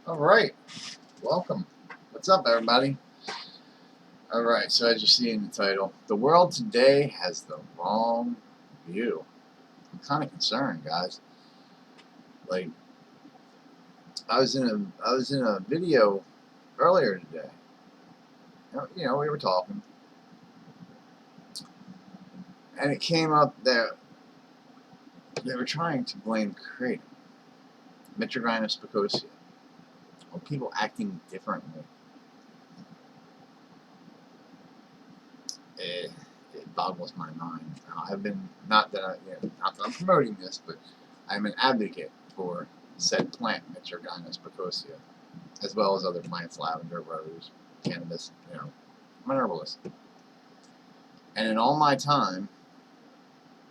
All right, welcome. What's up, everybody? All right, so as you see in the title, the world today has the wrong view. I'm kind of concerned, guys. Like, I was in a video earlier today. We were talking, and it came up that they were trying to blame kratom, Mitragynous specosia, on people acting differently. It, it boggles my mind. I've been not that I'm promoting this, but I'm an advocate for said plant, Mitragynous specosia, as well as other plants, lavender, rose, cannabis. I'm an herbalist, and in all my time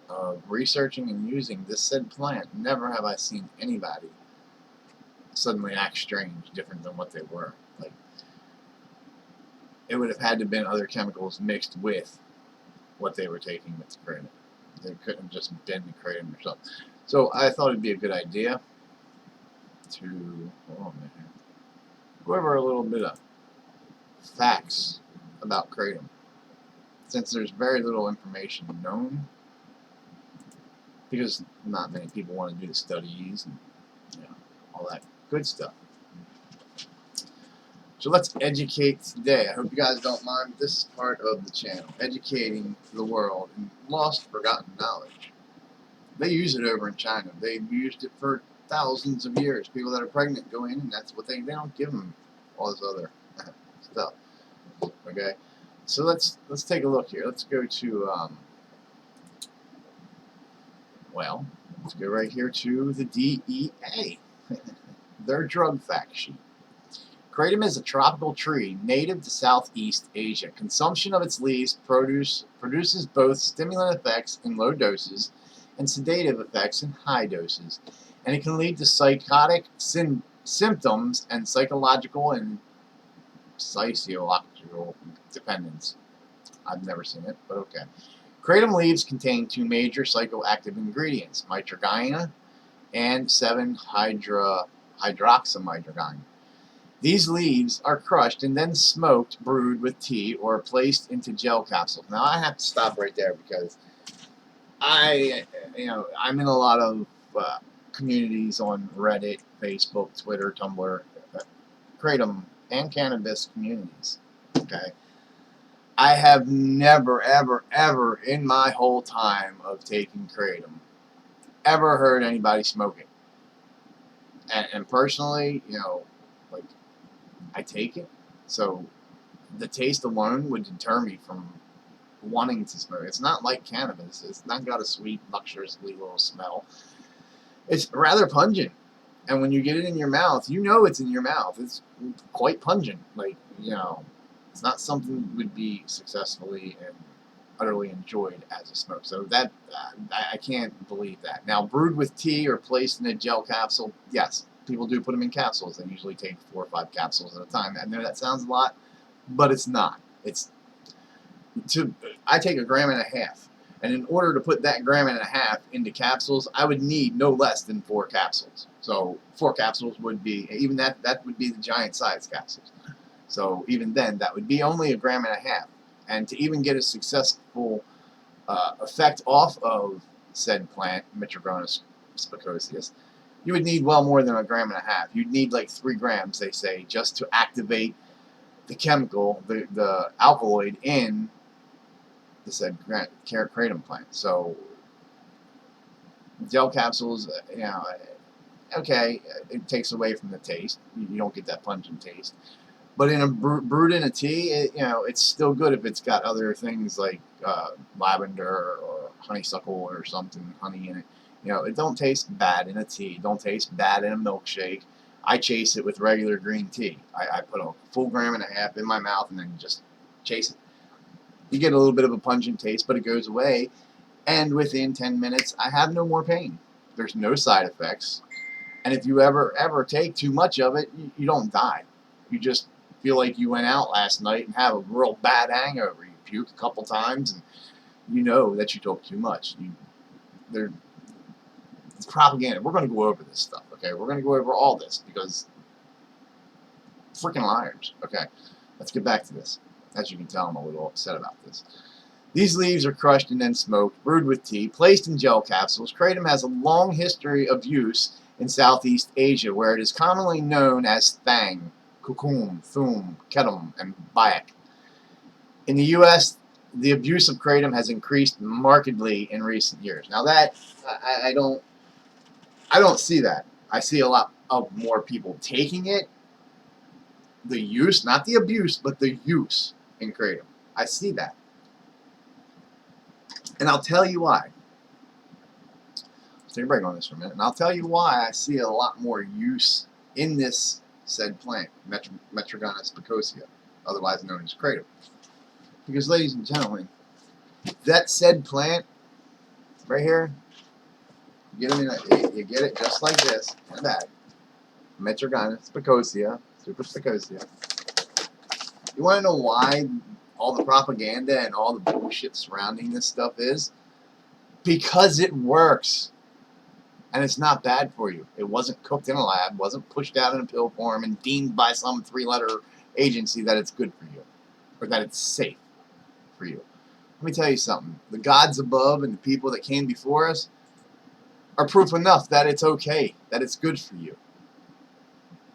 of researching and using this said plant, never have I seen anybody suddenly act strange, different than what they were. Like, it would have had to have been other chemicals mixed with what they were taking with the kratom. They couldn't have just been the kratom or something. So I thought it'd be a good idea to go over a little bit of facts about kratom, since there's very little information known, because not many people want to do the studies and all that good stuff. So let's educate today. I hope you guys don't mind. This is part of the channel, educating the world in lost, forgotten knowledge. They use it over in China. They've used it for thousands of years. People that are pregnant go in, and that's what they don't give them all this other stuff. Okay, so let's take a look here. Let's go to let's go right here to the DEA, their drug fact sheet. Kratom is a tropical tree native to Southeast Asia. Consumption of its leaves produces both stimulant effects in low doses and sedative effects in high doses, and it can lead to psychotic symptoms and psychological and sociological dependence. I've never seen it, but okay. Kratom leaves contain two major psychoactive ingredients, mitragynine and 7-hydroxymitragynine. These leaves are crushed and then smoked, brewed with tea, or placed into gel capsules. Now I have to stop right there because I'm in a lot of communities on Reddit, Facebook, Twitter, Tumblr, kratom and cannabis communities. Okay, I have never, ever, ever in my whole time of taking kratom ever heard anybody smoke it. And personally, like, I take it, so the taste alone would deter me from wanting to smoke. It's not like cannabis. It's not got a sweet, luxuriously little smell. It's rather pungent, and when you get it in your mouth, it's in your mouth. It's quite pungent. It's not something that would be successfully and utterly enjoyed as a smoke. So that I can't believe that. Now, brewed with tea or placed in a gel capsule, yes, people do put them in capsules. They usually take 4 or 5 capsules at a time. I know that sounds a lot, but it's not. I take 1.5 grams, and in order to put that 1.5 grams into capsules, I would need no less than 4 capsules. So 4 capsules would be, even that would be the giant size capsules. So even then, that would be only 1.5 grams. And to even get a successful effect off of said plant, Mitragynous specosia, you would need well more than 1.5 grams. You'd need like 3 grams, they say, just to activate the chemical, the alkaloid in the said kratom plant. So gel capsules, okay, it takes away from the taste. You don't get that pungent taste. But in a brewed in a tea, it's still good if it's got other things like lavender or honeysuckle or something, honey in it. It don't taste bad in a tea. Don't taste bad in a milkshake. I chase it with regular green tea. I put a full 1.5 grams in my mouth and then just chase it. You get a little bit of a pungent taste, but it goes away. And within 10 minutes, I have no more pain. There's no side effects. And if you ever take too much of it, you don't die. You just feel like you went out last night and have a real bad hangover. You puke a couple times, and you know that you took too much. It's propaganda. We're going to go over this stuff, okay? We're going to go over all this because freaking liars. Okay, let's get back to this. As you can tell, I'm a little upset about this. These leaves are crushed and then smoked, brewed with tea, placed in gel capsules. Kratom has a long history of use in Southeast Asia, where it is commonly known as thang, kukum, thum, ketum, and bayak. In the U.S., the abuse of kratom has increased markedly in recent years. Now that I don't see that. I see a lot of more people taking it, the use, not the abuse, but the use in kratom. I see that. And I'll tell you why. Let's take a break on this for a minute. And I'll tell you why I see a lot more use in this said plant, Metrogonus picosia, otherwise known as kratom. Because, ladies and gentlemen, that said plant right here, you get it just like this in a bag. Metrogonus picosia, super picosia. You want to know why all the propaganda and all the bullshit surrounding this stuff is? Because it works. And it's not bad for you. It wasn't cooked in a lab, wasn't pushed out in a pill form and deemed by some 3-letter agency that it's good for you. Or that it's safe for you. Let me tell you something. The gods above and the people that came before us are proof enough that it's okay, that it's good for you.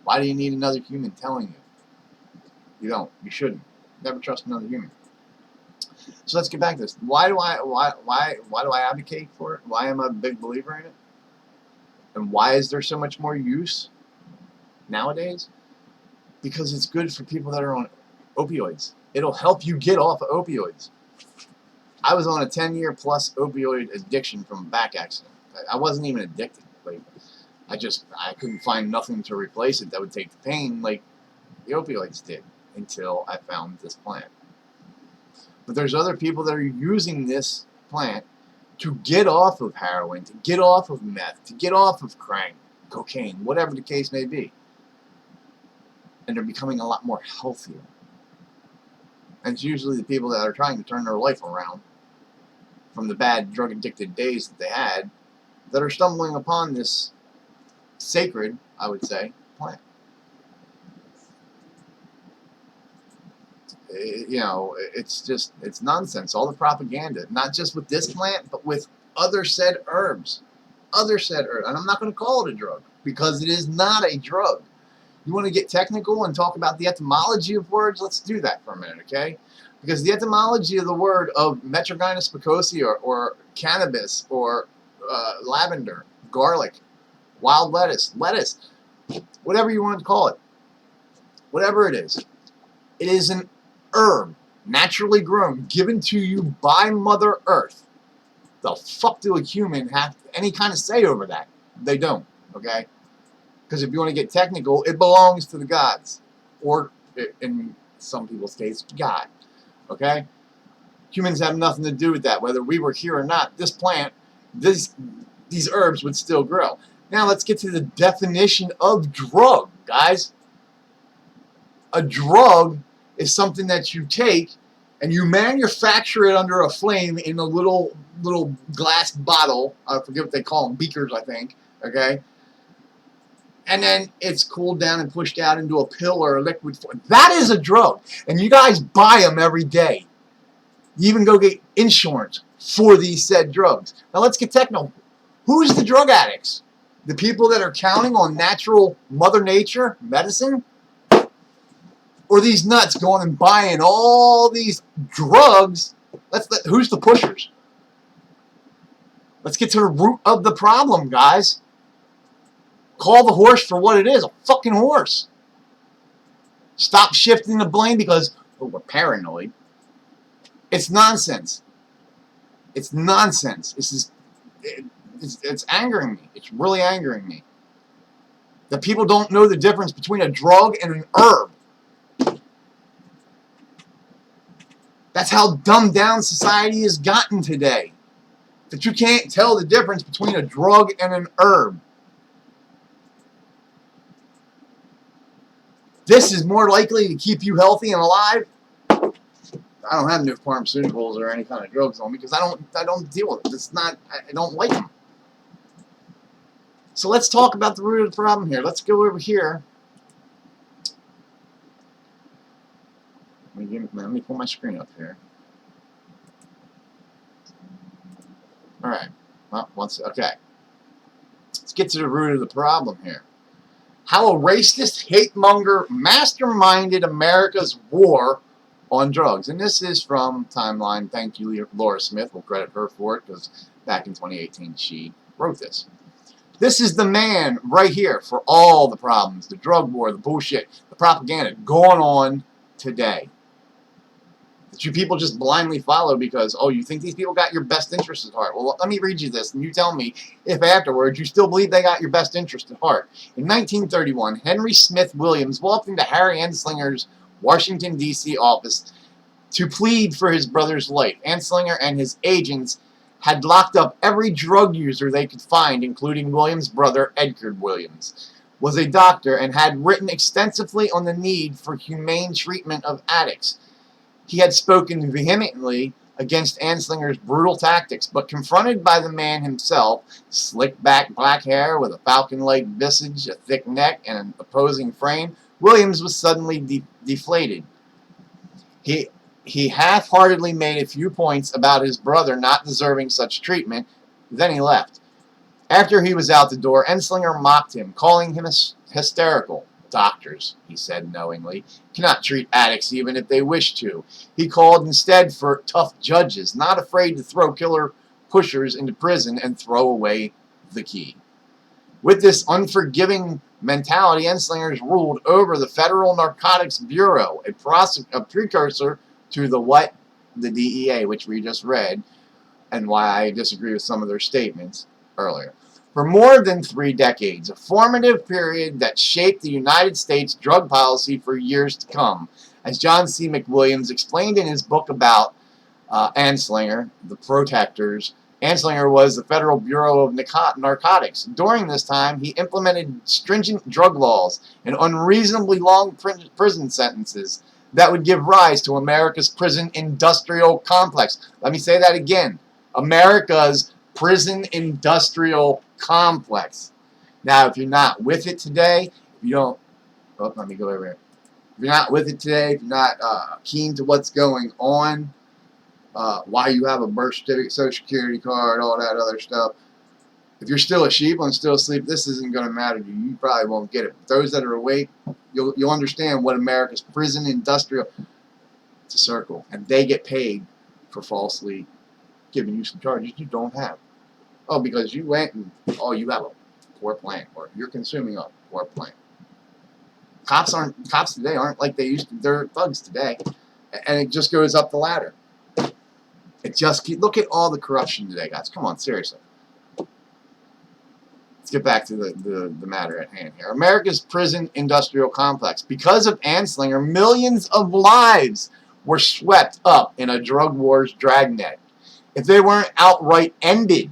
Why do you need another human telling you? You don't. You shouldn't. Never trust another human. So let's get back to this. Why do I advocate for it? Why am I a big believer in it? And why is there so much more use nowadays? Because it's good for people that are on opioids. It'll help you get off of opioids. I was on a 10-year plus opioid addiction from a back accident. I wasn't even addicted. Like, I couldn't find nothing to replace it that would take the pain like the opioids did until I found this plant. But there's other people that are using this plant to get off of heroin, to get off of meth, to get off of crank, cocaine, whatever the case may be. And they're becoming a lot more healthier. And it's usually the people that are trying to turn their life around from the bad drug-addicted days that they had that are stumbling upon this sacred, I would say, plant. You know, it's nonsense. All the propaganda, not just with this plant, but with other said herbs. Other said herbs. And I'm not going to call it a drug, because it is not a drug. You want to get technical and talk about the etymology of words? Let's do that for a minute, okay? Because the etymology of the word of Metrogonus picosia or cannabis or lavender, garlic, wild lettuce, whatever you want to call it, whatever it is an herb, naturally grown, given to you by Mother Earth. The fuck do a human have any kind of say over that? They don't, okay? Because if you want to get technical, it belongs to the gods. Or, in some people's case, God, okay? Humans have nothing to do with that. Whether we were here or not, this plant, these herbs would still grow. Now let's get to the definition of drug, guys. A drug is something that you take and you manufacture it under a flame in a little glass bottle. I forget what they call them, beakers, I think. Okay, and then it's cooled down and pushed out into a pill or a liquid form. That is a drug, and you guys buy them every day. You even go get insurance for these said drugs. Now let's get technical. Who's the drug addicts? The people that are counting on natural Mother Nature medicine? Or these nuts going and buying all these drugs? Who's the pushers? Let's get to the root of the problem, guys. Call the horse for what it is, a fucking horse. Stop shifting the blame because we're paranoid. It's nonsense. It's nonsense. It's angering me. It's really angering me. That people don't know the difference between a drug and an herb. That's how dumbed down society has gotten today. That you can't tell the difference between a drug and an herb. This is more likely to keep you healthy and alive. I don't have no pharmaceuticals or any kind of drugs on me because I don't deal with it. It's not, I don't like them. So let's talk about the root of the problem here. Let's go over here me pull my screen up here. Alright. Well, okay. Let's get to the root of the problem here. How a racist, hate-monger, masterminded America's war on drugs. And this is from Timeline. Thank you, Laura Smith. We'll credit her for it because back in 2018 she wrote this. This is the man right here for all the problems, the drug war, the bullshit, the propaganda going on today. That you people just blindly follow because, oh, you think these people got your best interest at heart. Well, let me read you this, and you tell me if afterwards you still believe they got your best interest at heart. In 1931, Henry Smith Williams walked into Harry Anslinger's Washington, D.C. office to plead for his brother's life. Anslinger and his agents had locked up every drug user they could find, including Williams' brother, Edgar Williams, was a doctor and had written extensively on the need for humane treatment of addicts. He had spoken vehemently against Anslinger's brutal tactics, but confronted by the man himself, slick-back black hair with a falcon-like visage, a thick neck, and an opposing frame, Williams was suddenly deflated. He half-heartedly made a few points about his brother not deserving such treatment, then he left. After he was out the door, Anslinger mocked him, calling him hysterical. Doctors, he said knowingly, cannot treat addicts even if they wish to. He called instead for tough judges, not afraid to throw killer pushers into prison and throw away the key. With this unforgiving mentality, Anslinger ruled over the Federal Narcotics Bureau, a precursor to the DEA, which we just read, and why I disagree with some of their statements earlier. For more than 3 decades, a formative period that shaped the United States drug policy for years to come. As John C. McWilliams explained in his book about Anslinger, The Protectors, Anslinger was the Federal Bureau of Narcotics. During this time, he implemented stringent drug laws and unreasonably long prison sentences that would give rise to America's prison industrial complex. Let me say that again. America's prison industrial complex. Now, if you're not with it today, if you don't, oh, let me go over here. If you're not with it today, if you're not keen to what's going on, why you have a birth certificate, social security card, all that other stuff, if you're still a sheep and still asleep, this isn't going to matter to you. You probably won't get it. But those that are awake, you'll understand what America's prison industrial, it's a circle, and they get paid for falsely giving you some charges you don't have. Oh, because you went and, oh, you have a poor plant, or you're consuming a poor plant. Cops today aren't like they used to. They're thugs today, and it just goes up the ladder. Look at all the corruption today, guys. Come on, seriously. Let's get back to the matter at hand here. America's prison industrial complex. Because of Anslinger, millions of lives were swept up in a drug war's dragnet. If they weren't outright ended.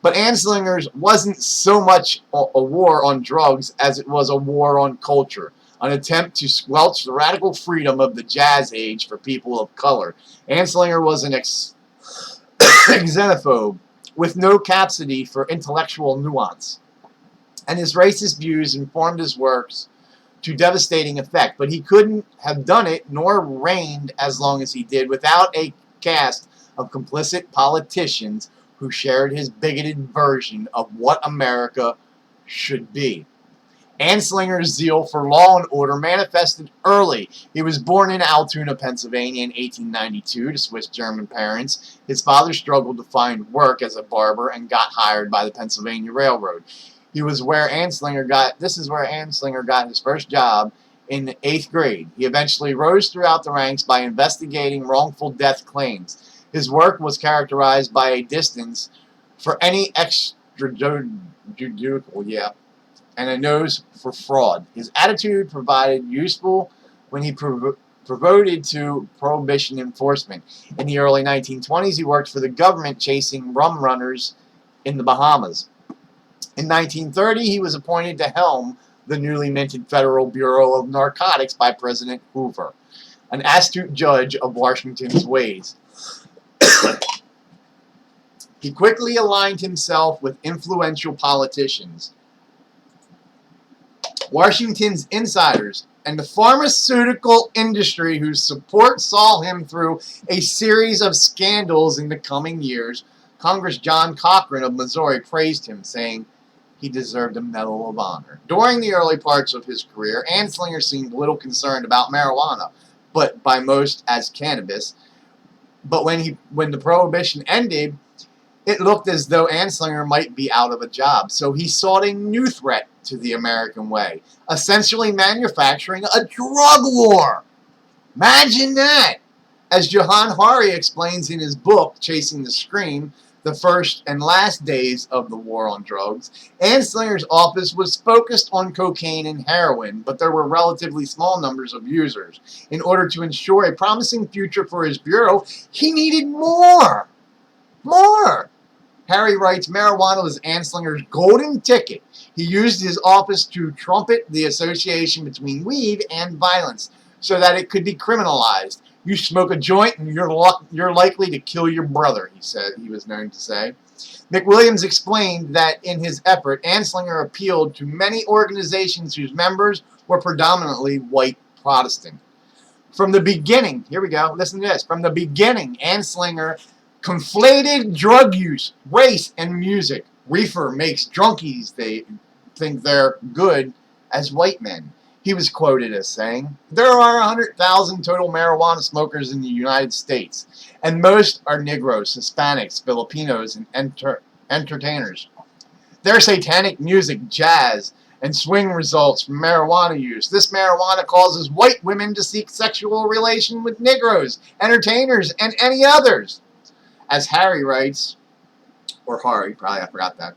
But Anslinger's wasn't so much a war on drugs as it was a war on culture, an attempt to squelch the radical freedom of the jazz age for people of color. Anslinger was an xenophobe with no capacity for intellectual nuance, and his racist views informed his works to devastating effect. But he couldn't have done it nor reigned as long as he did without a cast of complicit politicians who shared his bigoted version of what America should be. Anslinger's zeal for law and order manifested early. He was born in Altoona, Pennsylvania in 1892 to Swiss-German parents. His father struggled to find work as a barber and got hired by the Pennsylvania Railroad. This is where Anslinger got his first job in the 8th grade. He eventually rose throughout the ranks by investigating wrongful death claims. His work was characterized by a distance for any extrajudicial, and a nose for fraud. His attitude provided useful when he promoted to prohibition enforcement. In the early 1920s, he worked for the government chasing rum runners in the Bahamas. In 1930, he was appointed to helm the newly minted Federal Bureau of Narcotics by President Hoover, an astute judge of Washington's ways. He quickly aligned himself with influential politicians. Washington's insiders and the pharmaceutical industry, whose support saw him through a series of scandals in the coming years. Congress John Cochran of Missouri praised him, saying he deserved a Medal of Honor. During the early parts of his career, Anslinger seemed little concerned about marijuana, but by most as cannabis. But when the prohibition ended, it looked as though Anslinger might be out of a job, so he sought a new threat to the American way, essentially manufacturing a drug war. Imagine that! As Johan Hari explains in his book, Chasing the Scream, The First and Last Days of the War on Drugs, Anslinger's office was focused on cocaine and heroin, but there were relatively small numbers of users. In order to ensure a promising future for his bureau, he needed more. More! Harry writes, marijuana was Anslinger's golden ticket. He used his office to trumpet the association between weed and violence so that it could be criminalized. You smoke a joint and you're likely to kill your brother, he was known to say. McWilliams explained that in his effort, Anslinger appealed to many organizations whose members were predominantly white Protestant. From the beginning, here we go, listen to this. From the beginning, Anslinger conflated drug use, race, and music. Reefer makes drunkies they think they're good as white men. He was quoted as saying, there are 100,000 total marijuana smokers in the United States, and most are Negroes, Hispanics, Filipinos, and entertainers. Their satanic music, jazz, and swing results from marijuana use. This marijuana causes white women to seek sexual relation with Negroes, entertainers, and any others. As Harry writes, or Hari, probably I forgot that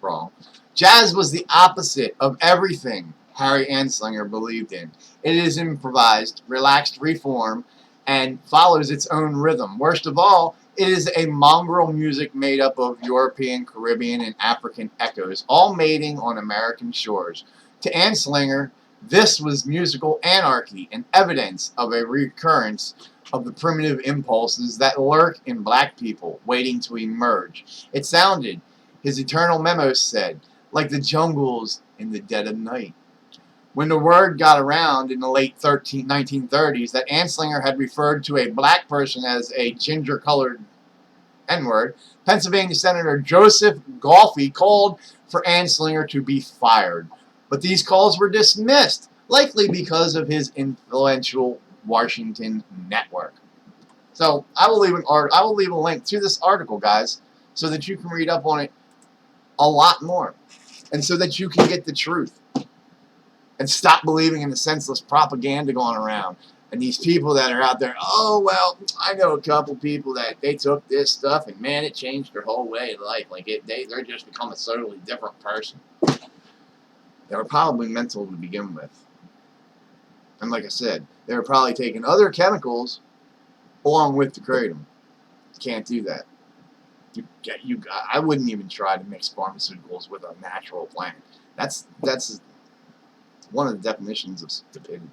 wrong, jazz was the opposite of everything Harry Anslinger believed in. It is improvised, relaxed reform, and follows its own rhythm. Worst of all, it is a mongrel music made up of European, Caribbean, and African echoes, all mating on American shores. To Anslinger, this was musical anarchy and evidence of a recurrence of the primitive impulses that lurk in black people, waiting to emerge. It sounded, his eternal memo said, like the jungles in the dead of night. When the word got around in the late 1930s that Anslinger had referred to a black person as a ginger-colored N-word, Pennsylvania Senator Joseph Golfey called for Anslinger to be fired. But these calls were dismissed, likely because of his influential Washington network. So I will leave a link to this article, guys, so that you can read up on it a lot more, and so that you can get the truth and stop believing in the senseless propaganda going around. And these people that are out there, oh, well, I know a couple people that they took this stuff and, man, it changed their whole way of life. Like, they're just become a totally different person. They were probably mental to begin with. And like I said, they were probably taking other chemicals along with the kratom. You can't do that. I wouldn't even try to mix pharmaceuticals with a natural plant. That's one of the definitions of stupidity.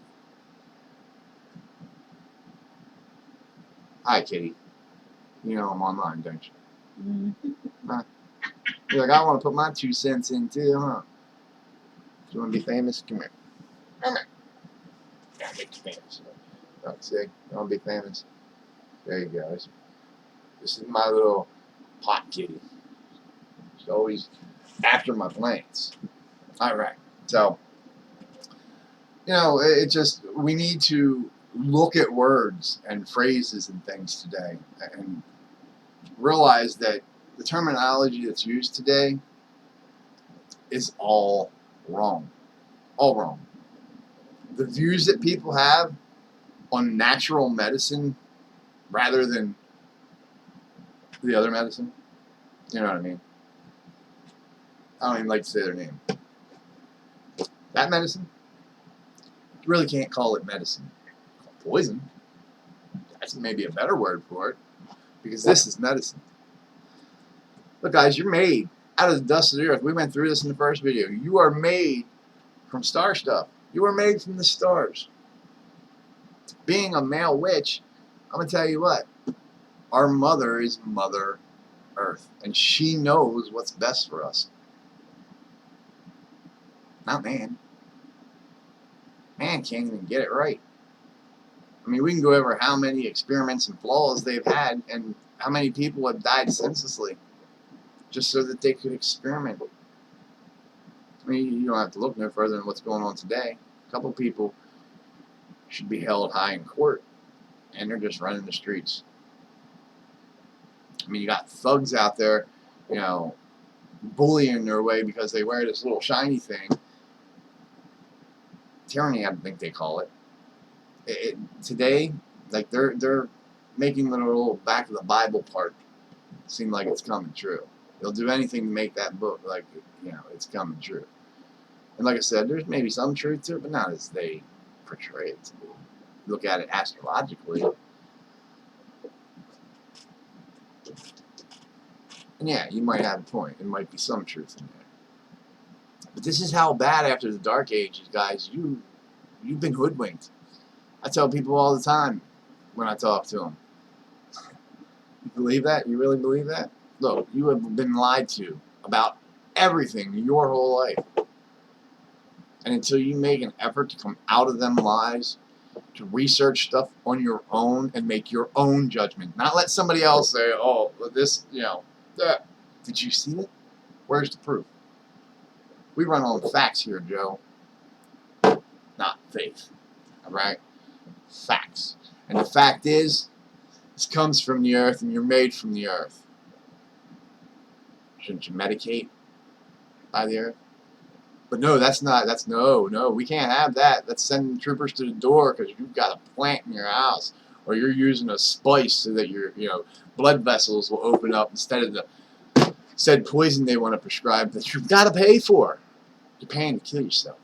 Hi, Kitty. You know I'm online, don't you? Mm-hmm. Huh? You're like, I want to put my 2 cents in too, huh? Do you want to be famous? Come here. Come here. Yeah, make you famous. Oh, see? You want to be famous? There you go. This is my little pot kitty. She's always after my plants. All right. So, you know, we need to look at words and phrases and things today and realize that the terminology that's used today is all wrong. All wrong. The views that people have on natural medicine rather than the other medicine, you know what I mean? I don't even like to say their name. That medicine, you really can't call it medicine. Call it poison. That's maybe a better word for it, because this is medicine. Look, guys, you're made out of the dust of the earth. We went through this in the first video. You are made from star stuff. You are made from the stars. Being a male witch, I'm going to tell you what. Our mother is Mother Earth, and she knows what's best for us. Not man. man can't even get it right. I mean, we can go over how many experiments and flaws they've had and how many people have died senselessly just so that they could experiment. I mean, you don't have to look no further than what's going on today. A couple people should be held high in court, and they're just running the streets. I mean, you got thugs out there, you know, bullying their way because they wear this little shiny thing. Tyranny, I think they call it. Today, like they're making the little back of the Bible part seem like it's coming true. They'll do anything to make that book like, you know, it's coming true. And like I said, there's maybe some truth to it, but not as they portray it to be. Look at it astrologically. And yeah, you might have a point. There might be some truth in there. But this is how bad after the Dark Ages, guys, you've been hoodwinked. I tell people all the time when I talk to them. You believe that? You really believe that? Look, you have been lied to about everything your whole life. And until you make an effort to come out of them lies, to research stuff on your own and make your own judgment, not let somebody else say, oh, this, you know, did you see it? Where's the proof? We run on facts here, Joe, not faith. All right? Facts. And the fact is, this comes from the earth and you're made from the earth. Shouldn't you medicate by the earth? But no, no, we can't have that. Let's send troopers to the door because you've got a plant in your house, or you're using a spice so that your, you know, blood vessels will open up instead of the said poison they want to prescribe that you've got to pay for. You're paying to kill yourself.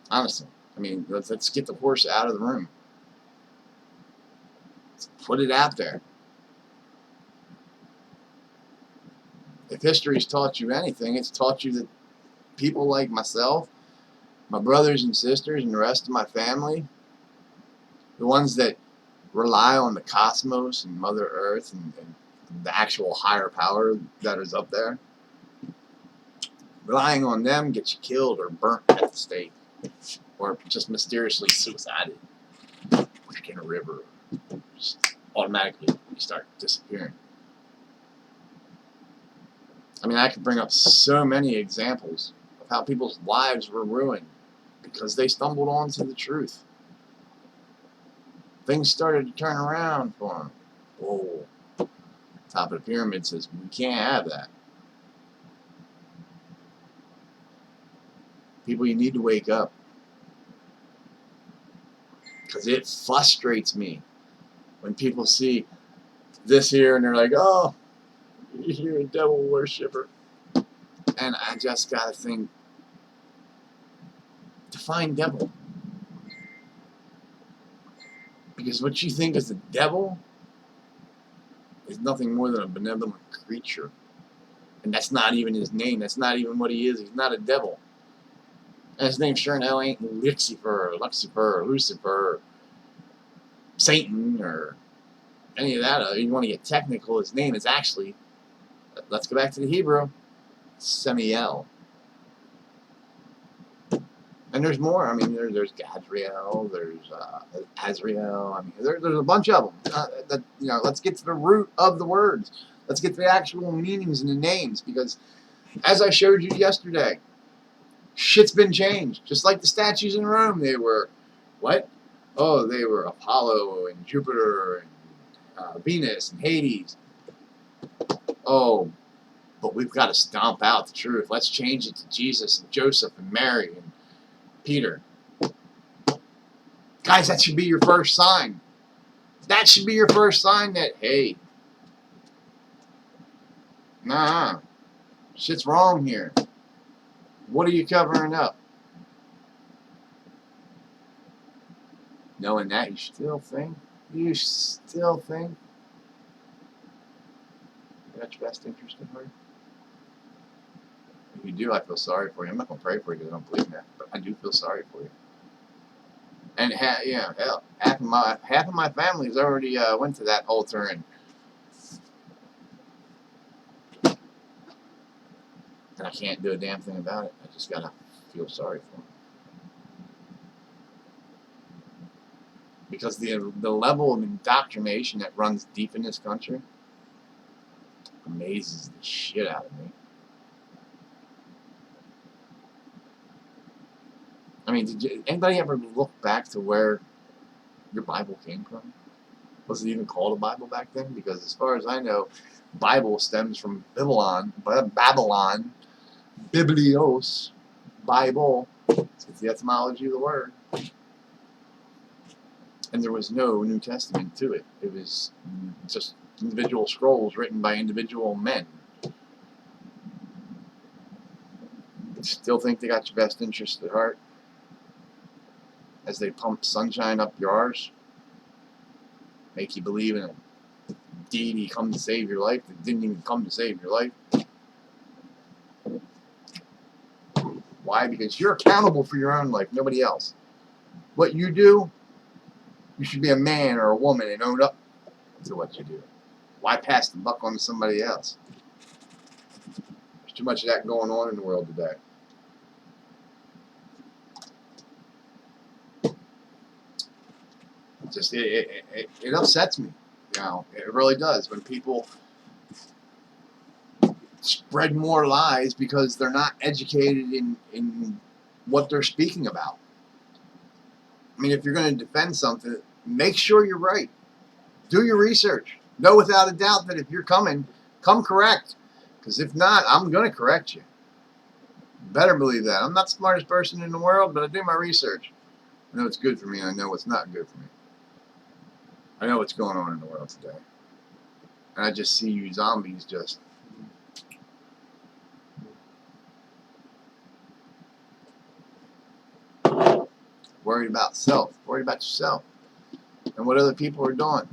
Honestly, I mean, let's get the horse out of the room. Let's put it out there. If history's taught you anything, it's taught you that people like myself, my brothers and sisters, and the rest of my family, the ones that rely on the cosmos and Mother Earth and the actual higher power that is up there, relying on them gets you killed or burnt at the stake, or just mysteriously suicided, pushed in a river, just automatically you start disappearing. I mean, I could bring up so many examples of how people's lives were ruined because they stumbled onto the truth. Things started to turn around for them. Whoa. Top of the pyramid says, we can't have that. People, you need to wake up. Because it frustrates me when people see this here and they're like, oh, you're a devil worshiper. And I just gotta think, define devil. Because what you think is the devil is nothing more than a benevolent creature. And that's not even his name. That's not even what he is. He's not a devil. And his name sure in hell ain't Lucifer, or Lucifer, or Satan, or any of that. You want to get technical, his name is actually, let's go back to the Hebrew, Semiel. And there's more. I mean, there's Gadriel, there's Azrael. I mean, there's a bunch of them. You know, let's get to the root of the words. Let's get to the actual meanings and the names, because as I showed you yesterday, shit's been changed. Just like the statues in Rome, they were what? Oh, they were Apollo and Jupiter and Venus and Hades. Oh, but we've got to stomp out the truth. Let's change it to Jesus and Joseph and Mary and Peter. Guys, that should be your first sign. That should be your first sign that, hey, nah, shit's wrong here. What are you covering up? Knowing that, you still think that's your best interest in her? If you do, I feel sorry for you. I'm not going to pray for you because I don't believe in that, but I do feel sorry for you. And yeah, hell, half of my family's already went to that altar, and I can't do a damn thing about it. I just gotta feel sorry for them. because the level of indoctrination that runs deep in this country amazes the shit out of me. I mean, did anybody ever look back to where your Bible came from? Was it even called a Bible back then? Because as far as I know, Bible stems from Babylon, Biblios, Bible. It's the etymology of the word. And there was no New Testament to it. It was just individual scrolls written by individual men. Still think they got your best interest at heart as they pump sunshine up your arse, make you believe in a deity come to save your life that didn't even come to save your life. Why? Because you're accountable for your own life, nobody else. What you do, you should be a man or a woman and own up to what you do. Why pass the buck on to somebody else? There's too much of that going on in the world today. Just it upsets me, you know. It really does when people spread more lies because they're not educated in what they're speaking about. I mean, if you're going to defend something, make sure you're right. Do your research. Know without a doubt that if you're coming, come correct. Because if not, I'm going to correct you. Better believe that. I'm not the smartest person in the world, but I do my research. I know what's good for me, and I know what's not good for me. I know what's going on in the world today. And I just see you zombies just worried about self, worried about yourself, and what other people are doing.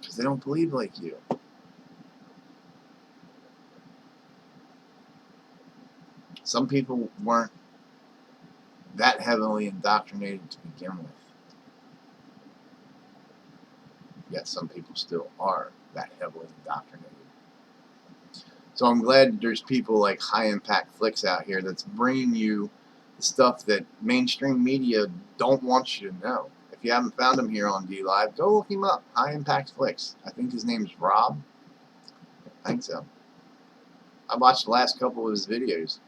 Because they don't believe like you. Some people weren't that heavily indoctrinated to begin with. Yet some people still are that heavily indoctrinated. So I'm glad there's people like High Impact Flicks out here that's bringing you the stuff that mainstream media don't want you to know. If you haven't found him here on DLive, go look him up. High Impact Flicks. I think his name's Rob. I think so. I watched the last couple of his videos.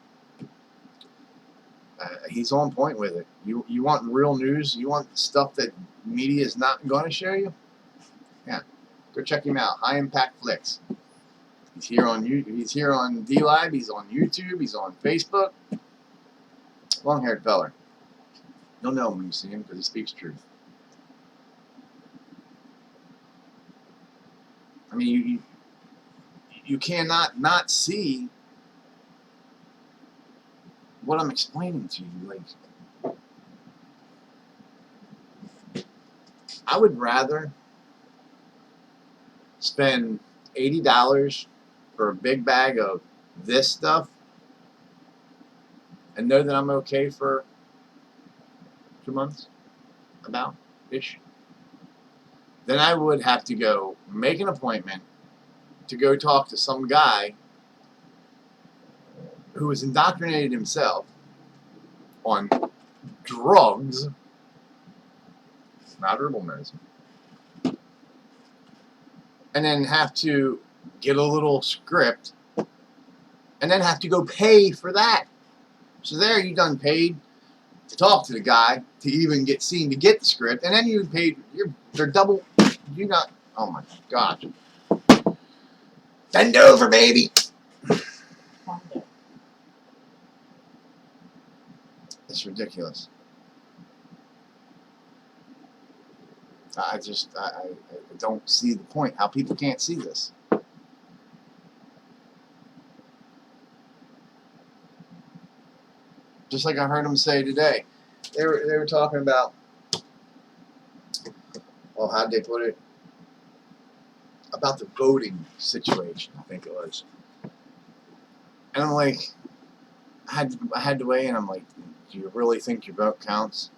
He's on point with it. You want real news? You want stuff that media is not going to show you? Yeah, go check him out. High Impact Flicks. He's here on DLive. He's on YouTube. He's on Facebook. Long-haired feller. You'll know him when you see him because he speaks truth. I mean, you cannot not see what I'm explaining to you. Like, I would rather spend $80 for a big bag of this stuff and know that I'm okay for 2 months, about-ish, then I would have to go make an appointment to go talk to some guy who was indoctrinated himself on drugs, not herbal medicine, and then have to get a little script and then have to go pay for that. So there you done paid to talk to the guy, to even get seen, to get the script, and then you paid, they're double, you got, oh my gosh. Bend over, baby! It's ridiculous. I don't see the point, how people can't see this. Just like I heard them say today. They were talking about, oh, how'd they put it? About the voting situation, I think it was. And I'm like, I had to weigh in. I'm like, do you really think your vote counts?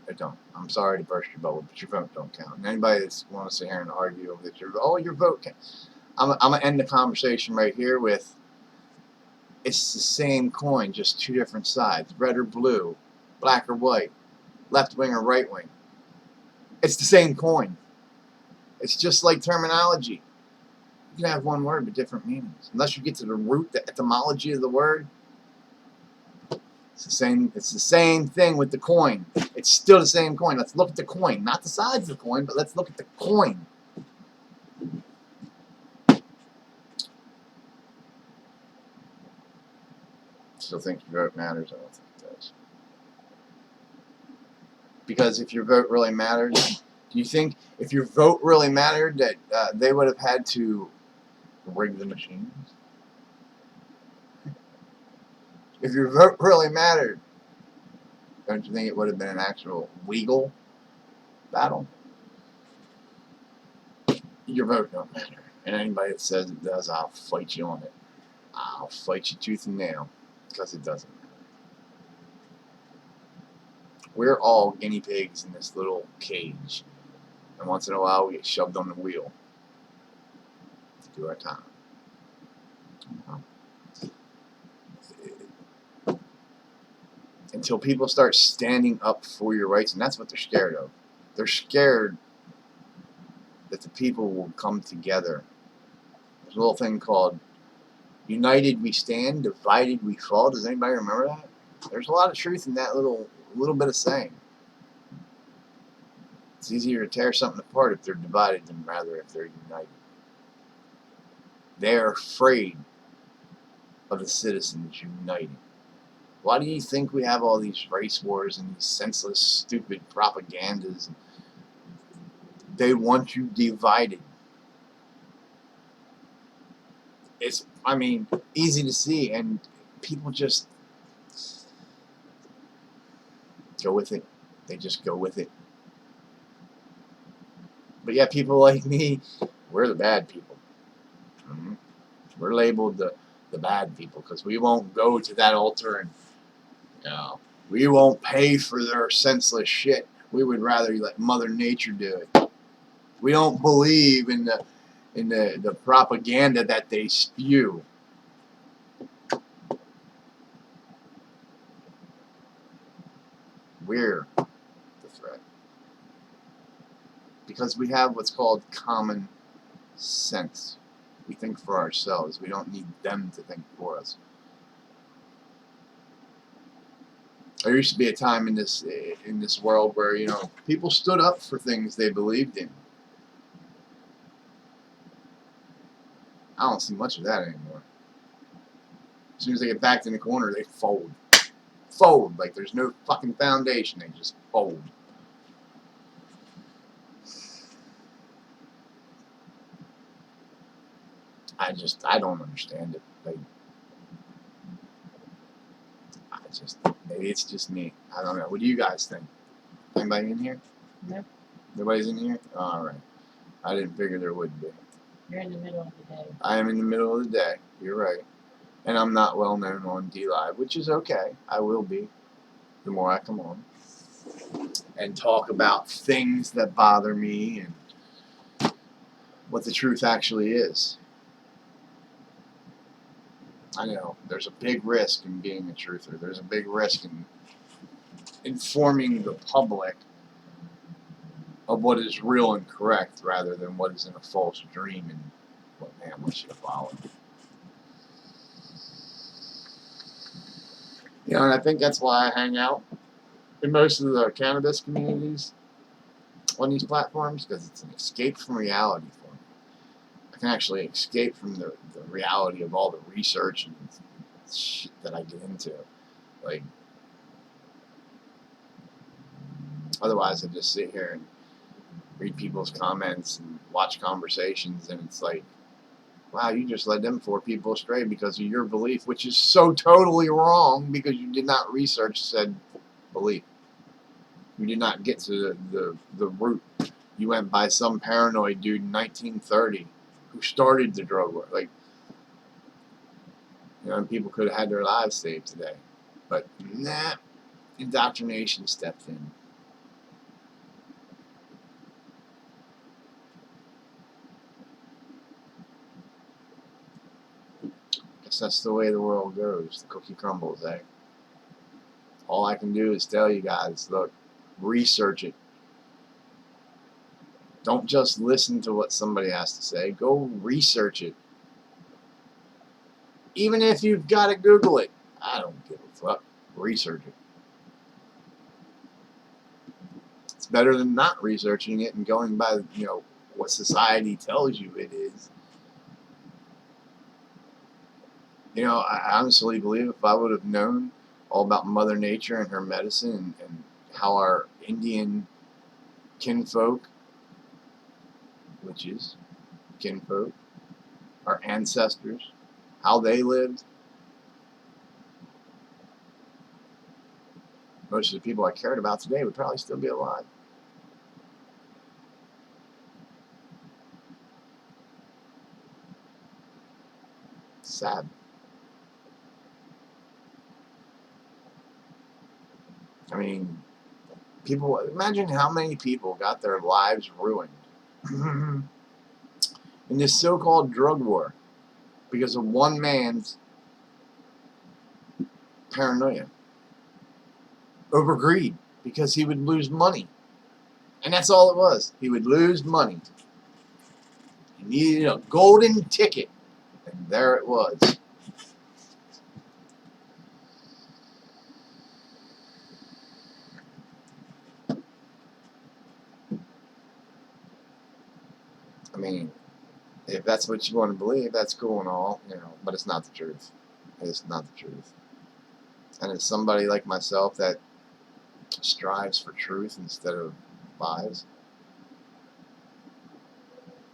It don't. I'm sorry to burst your bubble, but your vote don't count. And anybody that's want to sit here and argue that your vote counts, I'm gonna end the conversation right here with, it's the same coin, just two different sides, red or blue. black or white, left wing or right wing. It's the same coin. It's just like terminology. You can have one word but different meanings. Unless you get to the root, the etymology of the word, it's the same. It's the same thing with the coin. It's still the same coin. Let's look at the coin, not the sides of the coin, but let's look at the coin. Still think your vote matters? I don't think it does. Because if your vote really mattered, do you think if your vote really mattered that they would have had to rig the machines? If your vote really mattered, don't you think it would have been an actual legal battle? Your vote don't matter. And anybody that says it does, I'll fight you on it. I'll fight you tooth and nail. Because it doesn't matter. We're all guinea pigs in this little cage. And once in a while we get shoved on the wheel to do our time. Until people start standing up for your rights, and that's what they're scared of. They're scared that the people will come together. There's a little thing called united we stand, divided we fall. Does anybody remember that? There's a lot of truth in that little bit of saying. It's easier to tear something apart if they're divided than rather if they're united. They're afraid of the citizens uniting. Why do you think we have all these race wars and these senseless, stupid propagandas? They want you divided. It's, I mean, easy to see, and people just go with it. They just go with it. But yeah, people like me, we're the bad people. Mm-hmm. We're labeled the bad people because we won't go to that altar and, you know, we won't pay for their senseless shit. We would rather let Mother Nature do it. We don't believe in the propaganda that they spew. We're the threat. Because we have what's called common sense. We think for ourselves. We don't need them to think for us. There used to be a time in this world where, you know, people stood up for things they believed in. I don't see much of that anymore. As soon as they get backed in the corner, they fold. Fold. Like there's no fucking foundation. They just fold. I don't understand it. Like, maybe it's just me. I don't know. What do you guys think? Anybody in here? Nope. Nobody's in here? All right. I didn't figure there would be. You're in the middle of the day. I am in the middle of the day. You're right. And I'm not well known on D-Live, which is okay. I will be the more I come on and talk about things that bother me and what the truth actually is. I know there's a big risk in being a truther. There's a big risk in informing the public of what is real and correct rather than what is in a false dream and what man wants you to follow. You know, and I think that's why I hang out in most of the cannabis communities on these platforms, because it's an escape from reality for me. I can actually escape from the reality of all the research and shit that I get into. Like, otherwise I just sit here and read people's comments and watch conversations, and it's like, wow, you just led them 4 people astray because of your belief, which is so totally wrong because you did not research said belief. You did not get to the root. You went by some paranoid dude in 1930 who started the drug war. Like, you know, people could have had their lives saved today. But nah, indoctrination stepped in. Guess that's the way the world goes. The cookie crumbles, eh? All I can do is tell you guys, look, research it. Don't just listen to what somebody has to say. Go research it. Even if you've got to Google it, I don't give a fuck. Research it. It's better than not researching it and going by, what society tells you it is. I honestly believe if I would have known all about Mother Nature and her medicine and how our Indian kinfolk, witches, kinfolk, our ancestors, how they lived, most of the people I cared about today would probably still be alive. Sad. I mean, imagine how many people got their lives ruined in this so-called drug war because of one man's paranoia over greed, because he would lose money. And that's all it was. He would lose money. He needed a golden ticket. And there it was. I mean, if that's what you want to believe, that's cool and all, but it's not the truth. It's not the truth. And it's somebody like myself that strives for truth instead of lies.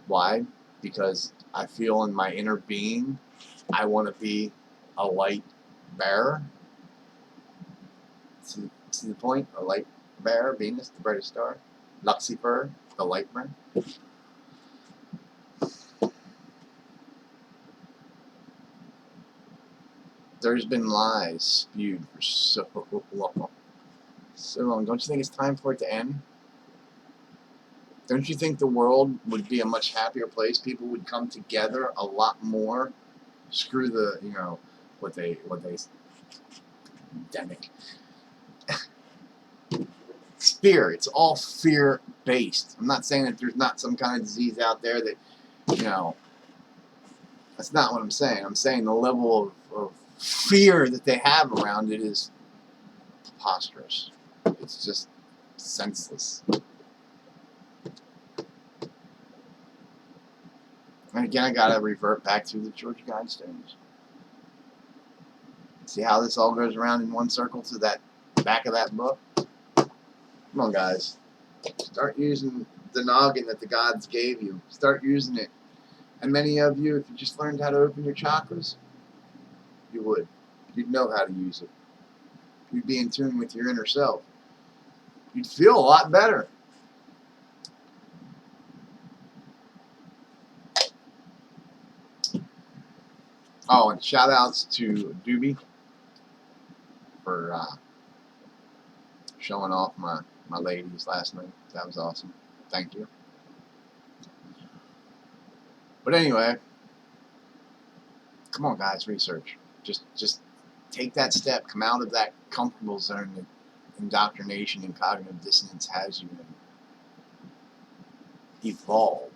Why? Because I feel in my inner being, I want to be a light bearer. See the point? A light bearer, Venus, the brightest star. Lucifer, the light bearer. There's been lies spewed for so long. So long. Don't you think it's time for it to end? Don't you think the world would be a much happier place? People would come together a lot more. Screw the, what they endemic. It's fear. It's all fear-based. I'm not saying that there's not some kind of disease out there that, that's not what I'm saying. I'm saying the level of fear that they have around it is preposterous. It's just senseless. And again, I gotta revert back to the Georgia Guidestones. See how this all goes around in one circle to that back of that book? Come on, guys. Start using the noggin that the gods gave you. Start using it. And many of you, if you just learned how to open your chakras, you would. You'd know how to use it. You'd be in tune with your inner self. You'd feel a lot better. Oh, and shout outs to Doobie for showing off my ladies last night. That was awesome. Thank you. But anyway, come on, guys, research. Just take that step. Come out of that comfortable zone that indoctrination and cognitive dissonance has you in. Evolve.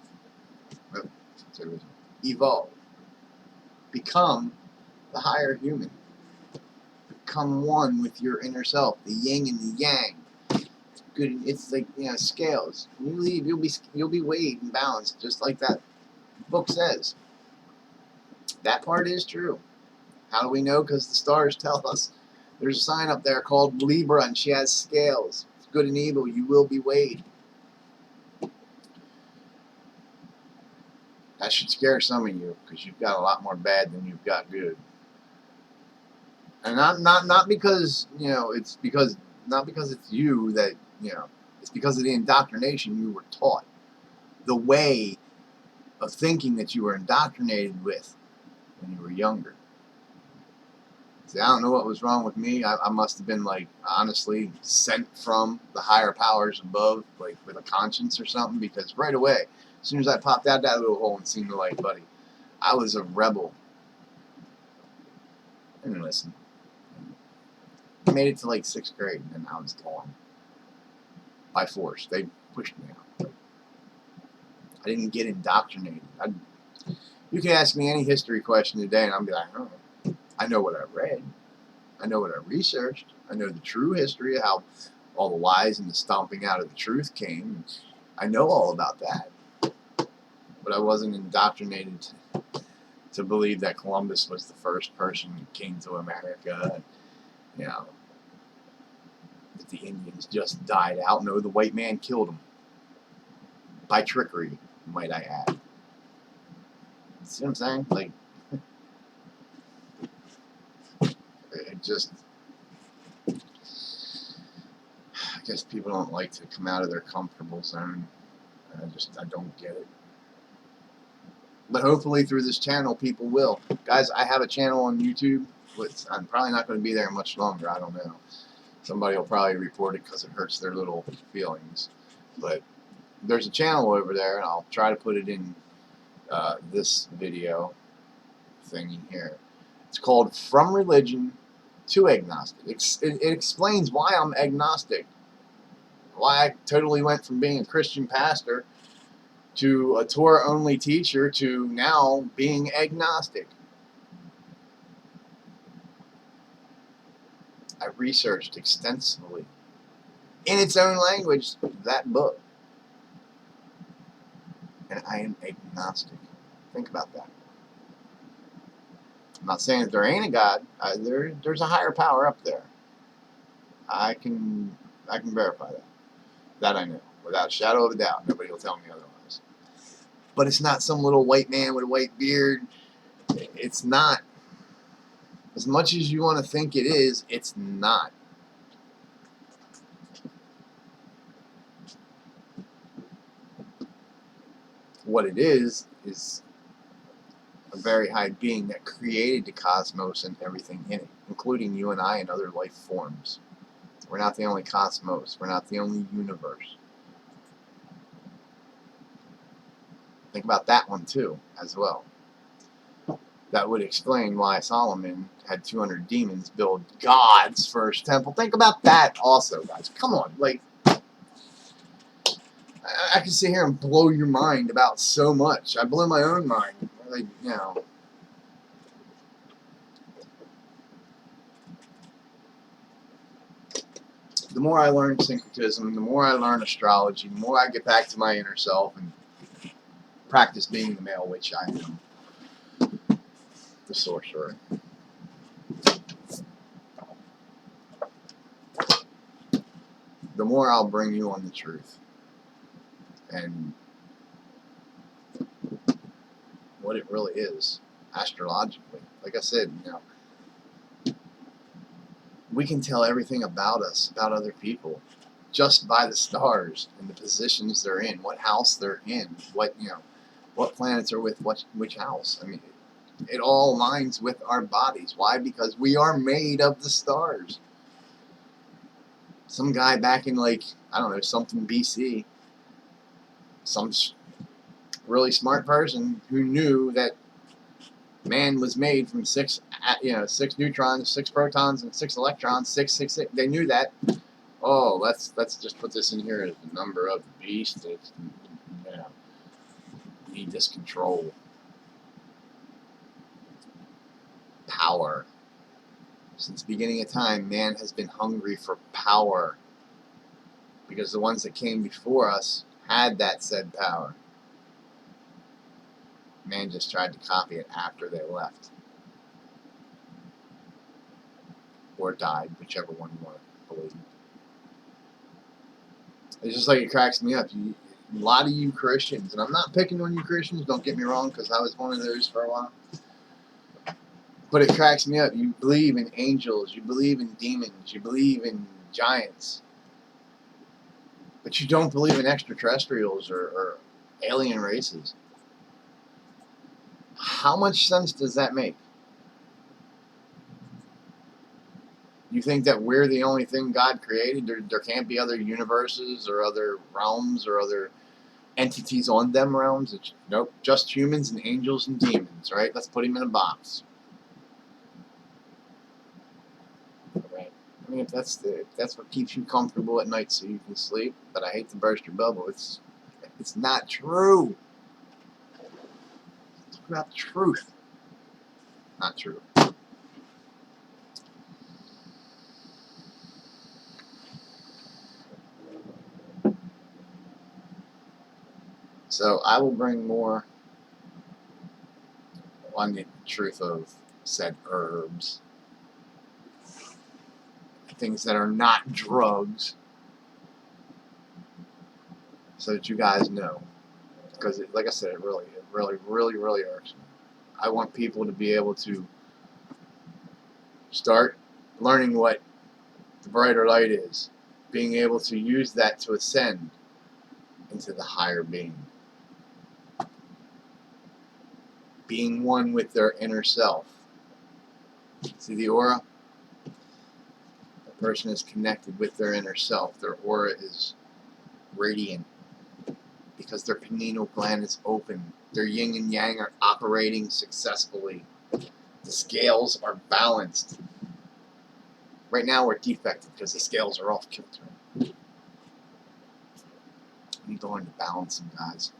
Evolve. Become the higher human. Become one with your inner self, the yin and the yang. Good. It's like scales. When you leave, you'll be weighed and balanced, just like that book says. That part is true. How do we know? Because the stars tell us. There's a sign up there called Libra, and she has scales. It's good and evil. You will be weighed. That should scare some of you, because you've got a lot more bad than you've got good. And not because it's because not because it's you that it's because of the indoctrination you were taught, the way of thinking that you were indoctrinated with when you were younger. See, I don't know what was wrong with me. I must have been, honestly sent from the higher powers above, with a conscience or something, because right away, as soon as I popped out that little hole and seen the light, buddy, I was a rebel. And listen, I made it to like 6th grade, and then I was gone. By force. They pushed me out. I didn't get indoctrinated. You can ask me any history question today, and I'll be like, oh, I know what I read. I know what I researched. I know the true history of how all the lies and the stomping out of the truth came. I know all about that. But I wasn't indoctrinated to believe that Columbus was the first person who came to America. You know, that the Indians just died out. No, the white man killed them. By trickery, might I add. See what I'm saying? Like, it just... I guess people don't like to come out of their comfortable zone. I don't get it. But hopefully through this channel, people will. Guys, I have a channel on YouTube. I'm probably not going to be there much longer. I don't know. Somebody will probably report it because it hurts their little feelings. But there's a channel over there, and I'll try to put it in this video thingy here. It's called From Religion to Agnostic. It explains why I'm agnostic. Why I totally went from being a Christian pastor to a Torah-only teacher to now being agnostic. I researched extensively, in its own language, that book. And I am agnostic. Think about that. I'm not saying that there ain't a God. There's a higher power up there. I can verify that. That I know. Without a shadow of a doubt. Nobody will tell me otherwise. But it's not some little white man with a white beard. It's not. As much as you want to think it is, it's not. What it is a very high being that created the cosmos and everything in it, including you and I and other life forms. We're not the only cosmos. We're not the only universe. Think about that one too, as well. That would explain why Solomon had 200 demons build God's first temple. Think about that also, guys. Come on. Like, I can sit here and blow your mind about so much. I blow my own mind. Like, you know. The more I learn syncretism, the more I learn astrology, the more I get back to my inner self and practice being the male witch I am. The sorcerer. The more I'll bring you on the truth. And what it really is, astrologically. Like I said, you know, we can tell everything about us, about other people, just by the stars and the positions they're in, what house they're in, what planets are with which house. I mean, it all aligns with our bodies. Why? Because we are made of the stars. Some guy back in, like, I don't know, something BC, some really smart person who knew that man was made from 6 neutrons, 6 protons, and 6 electrons, 666. They knew that. Oh, let's just put this in here as the number of the beast. It's, you know, need this control. Power. Since the beginning of time, man has been hungry for power. Because the ones that came before us had that said power. Man just tried to copy it after they left. Or died, whichever one you want to believe. It's just like it cracks me up. A lot of you Christians, and I'm not picking on you Christians, don't get me wrong, because I was one of those for a while. But it cracks me up. You believe in angels, you believe in demons, you believe in giants. But you don't believe in extraterrestrials or alien races. How much sense does that make? You think that we're the only thing God created? There can't be other universes or other realms or other entities on them realms? Nope, just humans and angels and demons, right? Let's put him in a box. Right. I mean, if that's what keeps you comfortable at night so you can sleep, but I hate to burst your bubble. It's not true. It's about truth. Not true. So I will bring more on the truth of said herbs, things that are not drugs, so that you guys know. Because, like I said, it really irks me. I want people to be able to start learning what the brighter light is, being able to use that to ascend into the higher being, being one with their inner self. See the aura? The person is connected with their inner self. Their aura is radiant because their pineal gland is open. Their yin and yang are operating successfully. The scales are balanced. Right now we're defected because the scales are off kilter. We need to learn to balance them, guys.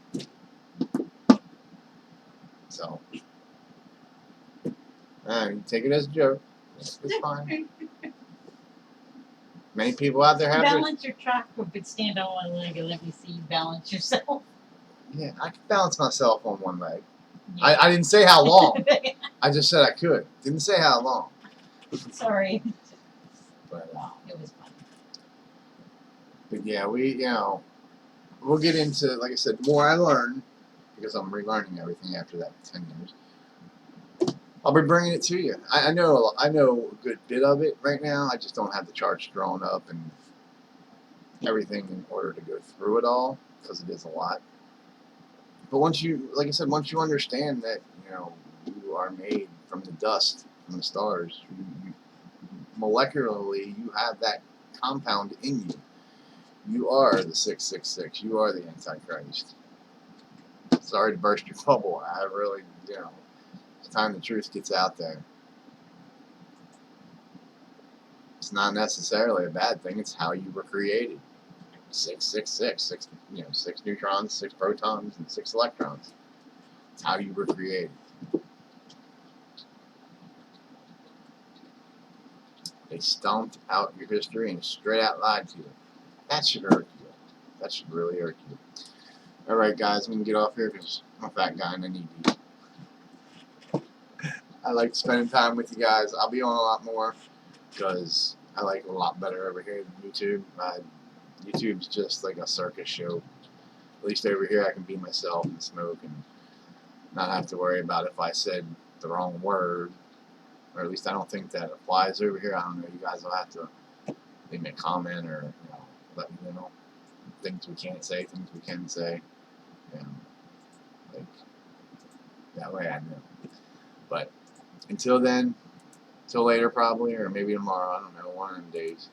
So, you take it as a joke. It's fine. Many people out there have balance your chakra, but stand on one leg and let me see you balance yourself. Yeah, I can balance myself on one leg. Yeah. I didn't say how long. I just said I could. Didn't say how long. Sorry. But, it was fun. But yeah, we'll get into, like I said, the more I learn, because I'm relearning everything after that 10 years, I'll be bringing it to you. I know a good bit of it right now. I just don't have the charts drawn up and everything in order to go through it all, because it is a lot. But once you, like I said, once you understand that, you are made from the dust, from the stars, molecularly, you have that compound in you. You are the 666. You are the Antichrist. Sorry to burst your bubble. I really, it's time the truth gets out there. It's not necessarily a bad thing. It's how you were created. 666, 6 neutrons, 6 protons, and 6 electrons. It's how you were created. They stomped out your history and straight out lied to you. That should irk you. That should really irk you. Alright, guys, we can get off here because I'm a fat guy and I need to eat. I like spending time with you guys. I'll be on a lot more because I like it a lot better over here than YouTube. YouTube's just like a circus show. At least over here I can be myself and smoke and not have to worry about if I said the wrong word. Or at least I don't think that applies over here. I don't know. You guys will have to leave me a comment or let me know things we can't say, things we can say. Like that way I know. But until then, till later probably, or maybe tomorrow. I don't know. One of them days.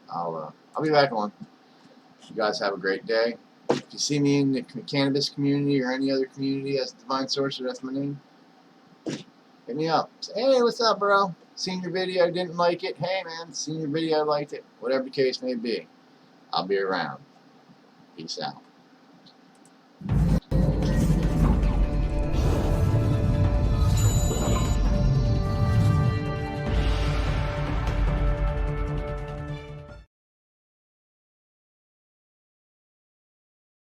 I'll be back on. You guys have a great day. If you see me in the cannabis community or any other community as Divine Sorcerer, that's my name. Hit me up. Say, hey, what's up, bro? Seen your video, didn't like it. Hey, man, seen your video, liked it. Whatever the case may be. I'll be around. Peace out.